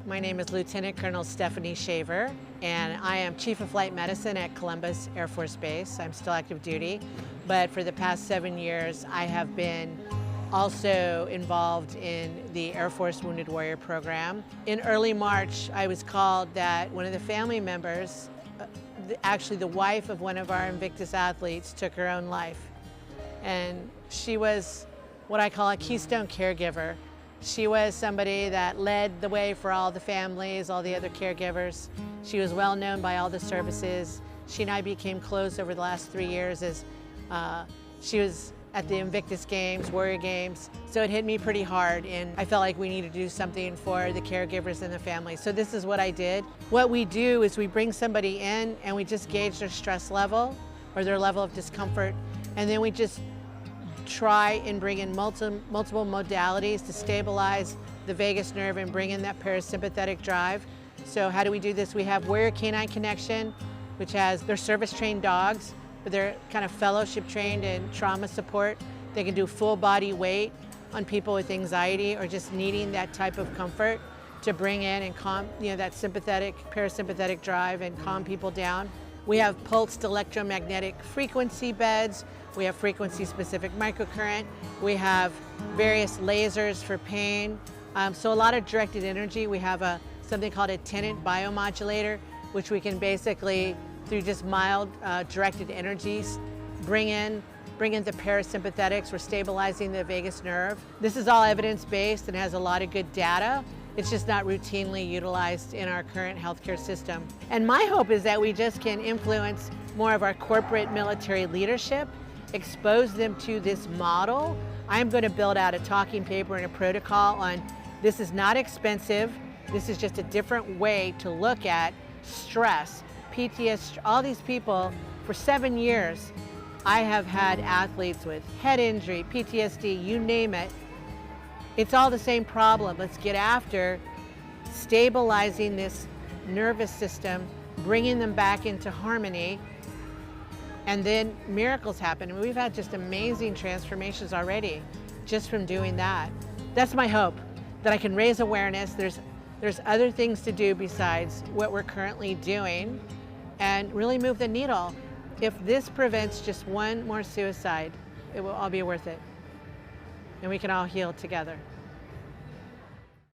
My name is Lieutenant Colonel Stefanie Shaver, and I am Chief of Flight Medicine at Columbus Air Force Base. I'm still active duty, but for the past 7 years, I have been also involved in the Air Force Wounded Warrior program. In early March, I was called that one of the family members, actually the wife of one of our Invictus athletes, took her own life. And she was what I call a keystone caregiver. She was somebody that led the way for all the families, all the other caregivers. She was well known by all the services. She and I became close over the last 3 years as she was at the Invictus Games, Warrior Games. So it hit me pretty hard, and I felt like we needed to do something for the caregivers and the families. So this is what I did. What we do is we bring somebody in and we just gauge their stress level or their level of discomfort, and then we just try and bring in multiple modalities to stabilize the vagus nerve and bring in that parasympathetic drive. So how do we do this? We have Warrior Canine Connection, which has their service-trained dogs, but they're kind of fellowship-trained in trauma support. They can do full body weight on people with anxiety or just needing that type of comfort to bring in and calm, that sympathetic, parasympathetic drive and calm people down. We have pulsed electromagnetic frequency beds. We have frequency-specific microcurrent. We have various lasers for pain. So a lot of directed energy. We have something called a tenant biomodulator, which we can basically, through just mild directed energies, bring in the parasympathetics. We're stabilizing the vagus nerve. This is all evidence-based and has a lot of good data. It's just not routinely utilized in our current healthcare system. And my hope is that we just can influence more of our corporate military leadership, expose them to this model. I'm going to build out a talking paper and a protocol on this is not expensive. This is just a different way to look at stress, PTSD, all these people. For 7 years, I have had athletes with head injury, PTSD, you name it. It's all the same problem. Let's get after stabilizing this nervous system, bringing them back into harmony, and then miracles happen. And we've had just amazing transformations already just from doing that. That's my hope, that I can raise awareness. There's other things to do besides what we're currently doing and really move the needle. If this prevents just one more suicide, it will all be worth it. And we can all heal together.